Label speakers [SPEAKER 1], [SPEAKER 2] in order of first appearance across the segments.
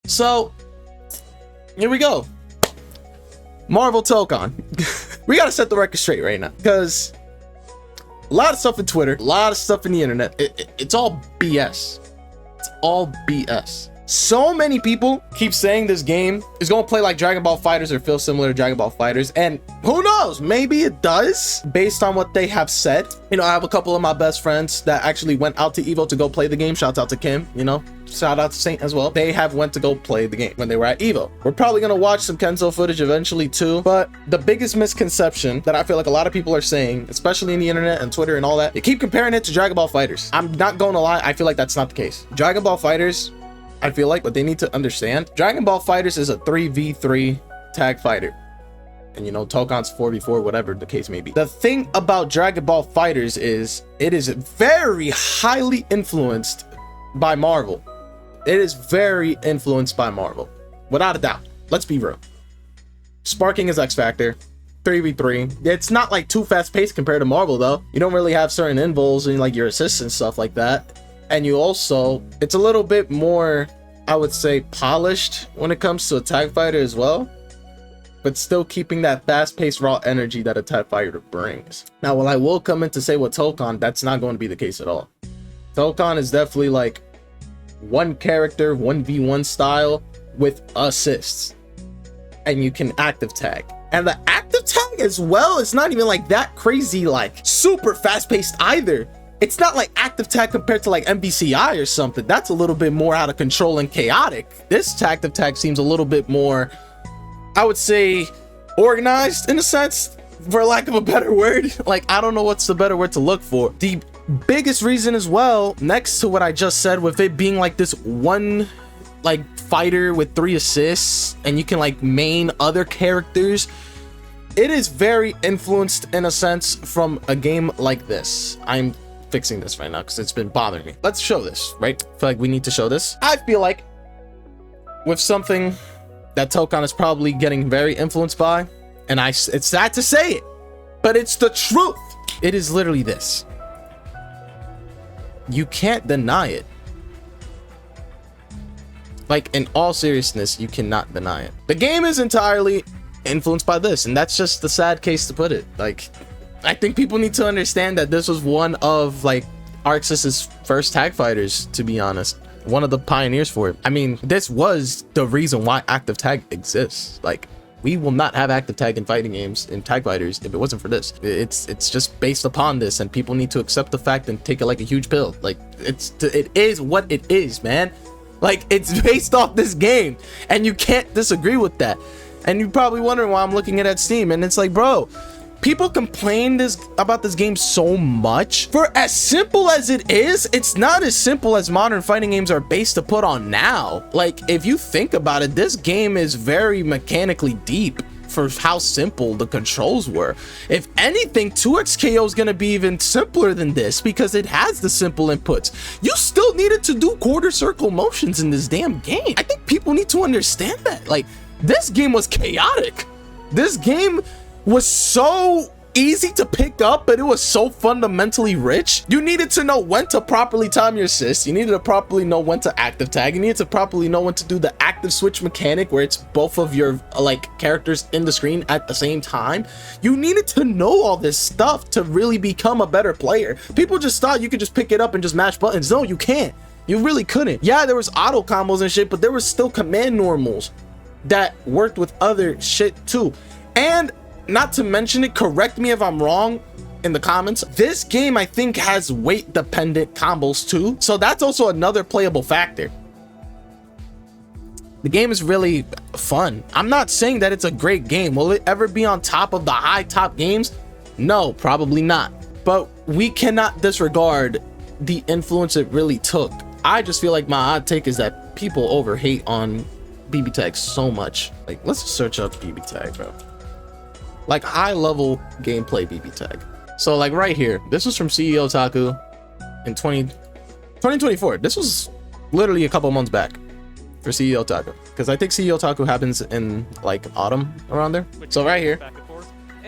[SPEAKER 1] So here we go. Marvel Tokon. We gotta set the record straight right now, because a lot of stuff in Twitter, a lot of stuff in the internet, it's all BS. It's all BS. So many people keep saying this game is going to play like Dragon Ball FighterZ or feel similar to Dragon Ball FighterZ, and who knows, maybe it does based on what they have said. You know, I have a couple of my best friends that actually went out to Evo to go play the game. Shouts out to Kim, you know, shout out to Saint as well. They have went to go play the game when they were at Evo. We're probably going to watch some Kenzo footage eventually too, but the biggest misconception that I feel like a lot of people are saying, especially in the internet and Twitter and all that, they keep comparing it to Dragon Ball FighterZ. I'm not going to lie, I feel like that's not the case. Dragon Ball FighterZ, I feel like what they need to understand, Dragon Ball FighterZ is a 3v3 tag fighter. And you know, Tokon's 4v4, whatever the case may be. The thing about Dragon Ball FighterZ is it is very highly influenced by Marvel. It is very influenced by Marvel, without a doubt. Let's be real. Sparking is X Factor, 3v3. It's not like too fast paced compared to Marvel though. You don't really have certain invols and like your assists and stuff like that. And you also, it's a little bit more, I would say, polished when it comes to a tag fighter as well, but still keeping that fast-paced raw energy that a tag fighter brings. Now, while I will come in to say with Tokon, that's not going to be the case at all. Tokon is definitely like one character, 1v1 style with assists, and you can active tag. And the active tag as well, it's not even like that crazy, like super fast-paced either. It's not like active tag compared to like MVCI or something. That's a little bit more out of control and chaotic. This active tag seems a little bit more, I would say, organized in a sense, for lack of a better word. Like, I don't know what's the better word to look for. The biggest reason as well, next to what I just said, with it being like this one like fighter with 3 assists and you can like main other characters, it is very influenced in a sense from a game like this. I'm fixing this right now because it's been bothering me. Let's show this, right? I feel like we need to show this. I feel like with something that Tokon is probably getting very influenced by, and it's sad to say it, but it's the truth. It is literally this. You can't deny it. Like, in all seriousness, you cannot deny it. The game is entirely influenced by this, and that's just the sad case to put it. Like, I think people need to understand that this was one of like ArcSys's first tag fighters, to be honest. One of the pioneers for it. I mean, this was the reason why active tag exists. Like, we will not have active tag in fighting games, in tag fighters, if it wasn't for this. It's just based upon this, and people need to accept the fact and take it like a huge pill. Like, it is what it is, man. Like, it's based off this game, and you can't disagree with that. And you're probably wondering why I'm looking at Steam, and it's like, bro, people complain about this game so much. For as simple as it is, it's not as simple as modern fighting games are based to put on now. Like, if you think about it, this game is very mechanically deep for how simple the controls were. If anything, 2xKO is going to be even simpler than this because it has the simple inputs. You still needed to do quarter circle motions in this damn game. I think people need to understand that. Like, this game was chaotic. This game was so easy to pick up, but it was so fundamentally rich. You needed to know when to properly time your assist. You needed to properly know when to active tag. You needed to properly know when to do the active switch mechanic, where it's both of your like characters in the screen at the same time. You needed to know all this stuff to really become a better player. People just thought you could just pick it up and just mash buttons. No, you can't. You really couldn't. Yeah, there was auto combos and shit, but there was still command normals that worked with other shit too. And not to mention it, correct me if I'm wrong in the comments, this game I think has weight dependent combos too, so that's also another playable factor. The game is really fun. I'm not saying that it's a great game. Will it ever be on top of the high top games? No, probably not. But we cannot disregard the influence it really took. I just feel like my odd take is that people over hate on BBTag so much. Like, let's search up BBTag, bro. Like, high level gameplay BBTag. So like right here, this was from 𝐤𝐬𝐧𝐤𝐬 in 2024. This was literally a couple months back for 𝐤𝐬𝐧𝐤𝐬, because I think 𝐤𝐬𝐧𝐤𝐬 happens in like autumn around there. So right here,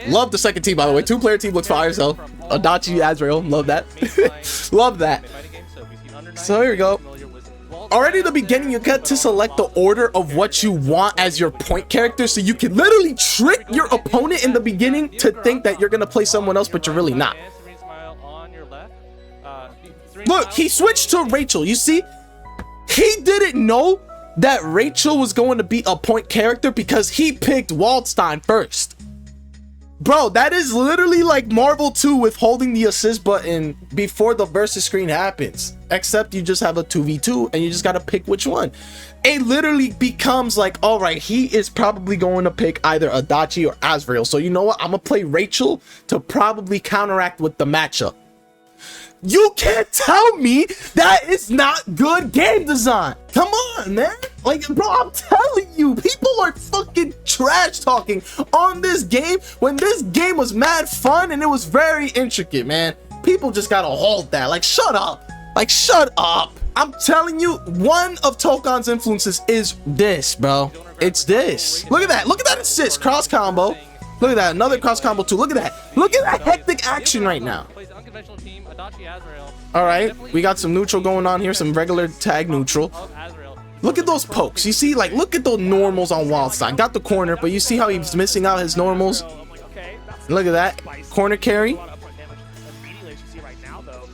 [SPEAKER 1] love the second team, by the way. 2-player team looks fire. So 𝐷𝐷𝐷𝐷𝐷𝐷, love that. Love that. So here we go. already at the beginning, you get to select the order of what you want as your point character, so you can literally trick your opponent in the beginning to think that you're gonna play someone else, but you're really not. Look, he switched to Rachel. You see, he didn't know that Rachel was going to be a point character because he picked Waldstein first. Bro, that is literally like Marvel 2 with holding the assist button before the versus screen happens, except you just have a 2v2 and you just got to pick which one. It literally becomes like, all right, he is probably going to pick either Adachi or Azrael, so you know what, I'm gonna play Rachel to probably counteract with the matchup. You can't tell me that it's not good game design. Come on, man. Like, bro, I'm telling you, people are fucking trash talking on this game when this game was mad fun and it was very intricate, man. People just gotta hold that. Like, shut up. Like, shut up. I'm telling you, one of Tokon's influences is this, bro. It's this. Look at that. Look at that assist. Cross combo. Look at that. Another cross combo too. Look at that. Look at that hectic action right now. All right, we got some neutral going on here, some regular tag neutral. Look at those pokes. You see, like, look at the normals on Wildstein. Got the corner, but you see how he's missing out his normals? Look at that. Corner carry.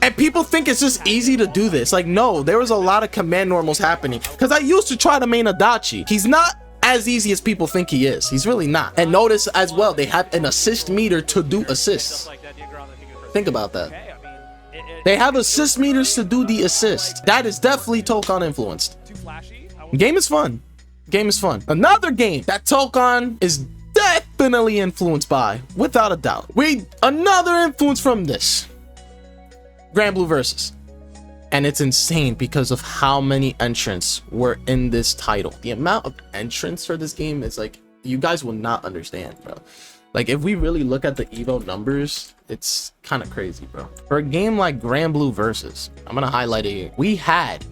[SPEAKER 1] And people think it's just easy to do this. Like, no, there was a lot of command normals happening. Because I used to try to main Adachi. He's not as easy as people think he is. He's really not. And notice as well, they have an assist meter to do assists. Think about that. They have assist meters to do the assist. That is definitely Tokon influenced. Game is fun. Game is fun. Another game that Tokon is definitely influenced by, without a doubt. Another influence from this. Granblue Versus. And it's insane because of how many entrants were in this title. The amount of entrants for this game is like, you guys will not understand, bro. Like, if we really look at the Evo numbers, it's kind of crazy, bro. For a game like Granblue Versus, I'm gonna highlight it here. We had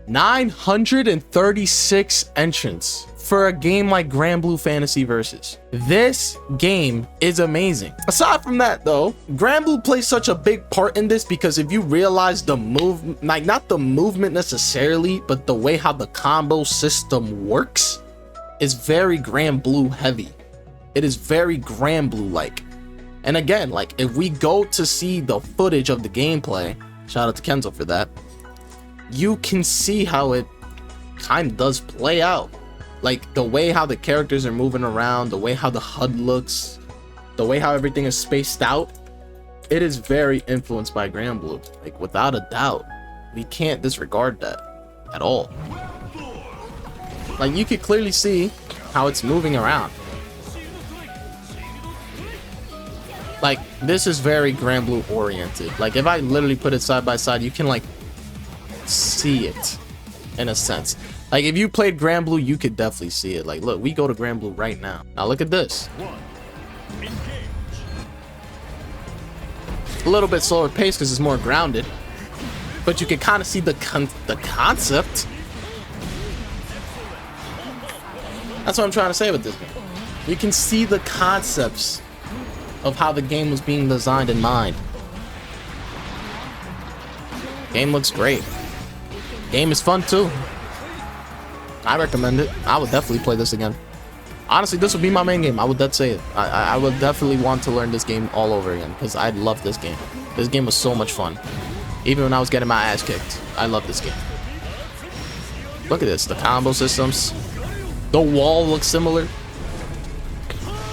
[SPEAKER 1] 936 entrants for a game like Granblue Fantasy Versus. This game is amazing. Aside from that though, Granblue plays such a big part in this because if you realize the move, like not the movement necessarily, but the way how the combo system works is very Granblue heavy. It is very Granblue like. And again, like if we go to see the footage of the gameplay, shout out to Kenzo for that, you can see how it kind of does play out. Like the way how the characters are moving around, the way how the HUD looks, the way how everything is spaced out, it is very influenced by Granblue. Like without a doubt, we can't disregard that at all. Like you could clearly see how it's moving around. Like this is very Granblue oriented. Like if I literally put it side by side, you can like see it in a sense. Like if you played Granblue, you could definitely see it. Like look, we go to Granblue right now. Now look at this. A little bit slower pace because it's more grounded, but you can kind of see the concept. That's what I'm trying to say with this game. You can see the concepts of how the game was being designed in mind. Game looks great. Game is fun too. I recommend it. I would definitely play this again. Honestly, this would be my main game. I would say it. I would definitely want to learn this game all over again because I love this game. This game was so much fun. Even when I was getting my ass kicked, I love this game. Look at this. The combo systems. The wall looks similar.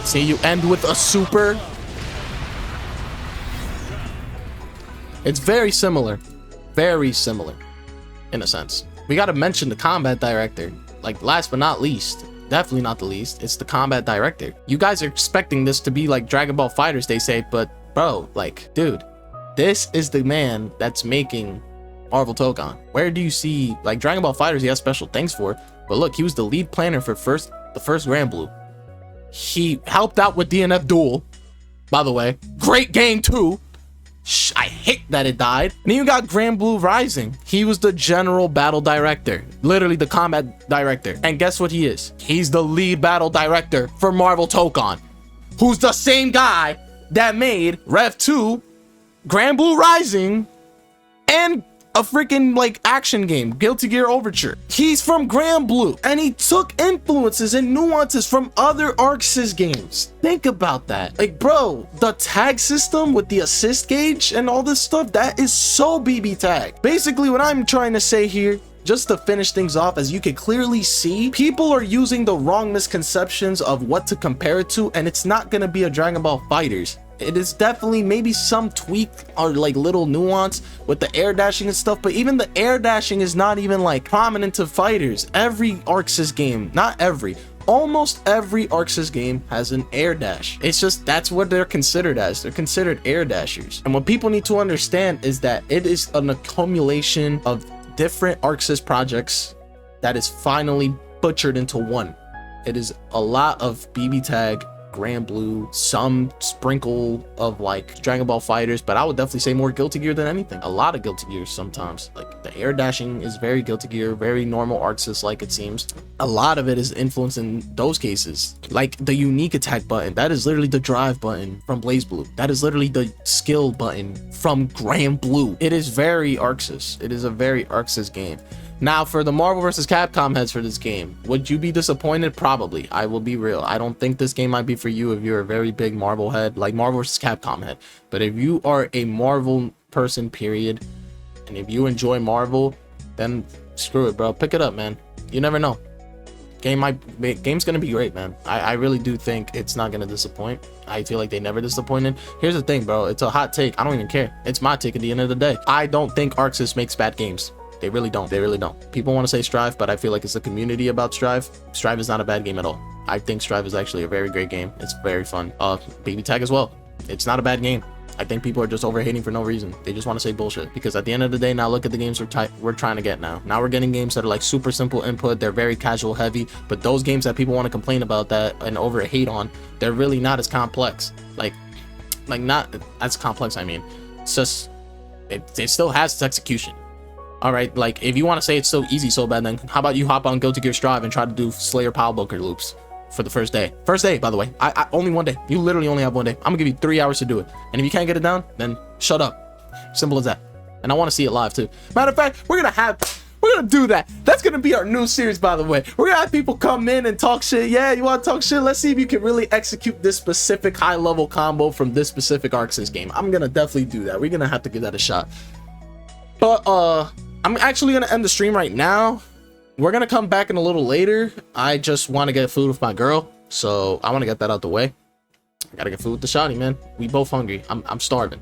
[SPEAKER 1] See, you end with a super. It's very similar. Very similar. In a sense. We gotta mention the combat director. Like, last but not least. Definitely not the least. It's the combat director. You guys are expecting this to be like Dragon Ball Fighters, they say. But, bro, like, dude. This is the man that's making Marvel Tokon. Where do you see... Like, Dragon Ball Fighters, he has special things for. But look, he was the lead planner for the first Granblue. He helped out with DNF Duel, by the way. Great game too. I hate that it died. And then you got Granblue Rising. He was the general battle director, literally the combat director. And guess what he is? He's the lead battle director for Marvel Tokon, who's the same guy that made Rev 2, Granblue Rising, and a freaking like action game, Guilty Gear Overture. He's from Granblue, and he took influences and nuances from other ArcSys games. Think about that. Like, bro, the tag system with the assist gauge and all this stuff, that is so BBTag. Basically, what I'm trying to say here, just to finish things off, as you can clearly see, people are using the wrong misconceptions of what to compare it to, and it's not gonna be a Dragon Ball FighterZ. It is definitely maybe some tweak or like little nuance with the air dashing and stuff, but even the air dashing is not even like prominent to fighters. Every ArcSys game, not every, almost every ArcSys game has an air dash. It's just, that's what they're considered as. They're considered air dashers. And what people need to understand is that it is an accumulation of different ArcSys projects that is finally butchered into one. It is a lot of BBTag, Granblue, some sprinkle of like Dragon Ball FighterZ, but I would definitely say more Guilty Gear than anything. A lot of Guilty Gear sometimes. Like the air dashing is very Guilty Gear, very normal ArcSys like it seems. A lot of it is influenced in those cases. Like the unique attack button, that is literally the drive button from BlazBlue. That is literally the skill button from Granblue. It is very ArcSys. It is a very ArcSys game. Now, for the Marvel vs. Capcom heads for this game, would you be disappointed? Probably. I will be real. I don't think this game might be for you if you're a very big Marvel head, like Marvel vs. Capcom head. But if you are a Marvel person, period, and if you enjoy Marvel, then screw it, bro. Pick it up, man. You never know. Game's gonna be great, man. I really do think it's not gonna disappoint. I feel like they never disappointed. Here's the thing, bro. It's a hot take. I don't even care. It's my take at the end of the day. I don't think ArcSys makes bad games. They really don't. They really don't. People want to say Strive, but I feel like it's a community about Strive. Strive is not a bad game at all. I think Strive is actually a very great game. It's very fun. BBTag as well. It's not a bad game. I think people are just overhating for no reason. They just want to say bullshit. Because at the end of the day, now look at the games we're trying to get now. Now we're getting games that are like super simple input. They're very casual heavy. But those games that people want to complain about that and overhate on, they're really not as complex. Like not as complex, I mean. It's just, it still has its execution. All right, like if you want to say it's so easy, so bad, then how about you hop on Guilty Gear Strive and try to do Slayer Power Booker loops for the first day. First day, by the way. I only one day. You literally only have one day. I'm gonna give you 3 hours to do it. And if you can't get it down, then shut up. Simple as that. And I want to see it live too. Matter of fact, we're gonna do that. That's gonna be our new series, by the way. We're gonna have people come in and talk shit. Yeah, you want to talk shit? Let's see if you can really execute this specific high-level combo from this specific ArcSys game. I'm gonna definitely do that. We're gonna have to give that a shot. But I'm actually gonna end the stream right now. We're gonna come back in a little later. I just want to get food with my girl, so I want to get that out the way. I gotta get food with the shawty, man. We both hungry. I'm starving.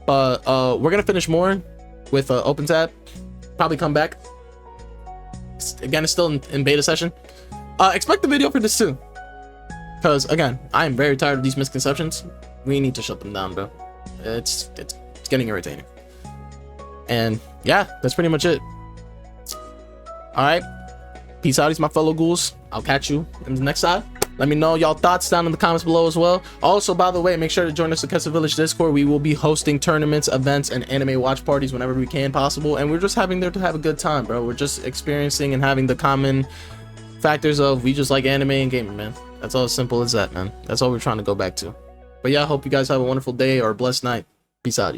[SPEAKER 1] But we're gonna finish more with Open Tab. Probably come back. Again, it's still in beta session. Expect the video for this too, because again, I am very tired of these misconceptions. We need to shut them down, bro. It's getting irritating. And yeah, that's pretty much it. All right, peace out, my fellow ghouls. I'll catch you in the next side. Let me know y'all thoughts down in the comments below as well. Also, by the way, make sure to join us at 𝐤𝐸𝐺 Village Discord. We will be hosting tournaments, events, and anime watch parties whenever we can possible, and we're just having there to have a good time, bro. We're just experiencing and having the common factors of we just like anime and gaming, man. That's all, as simple as that, man. That's all we're trying to go back to. But yeah, I hope you guys have a wonderful day or a blessed night. Peace out.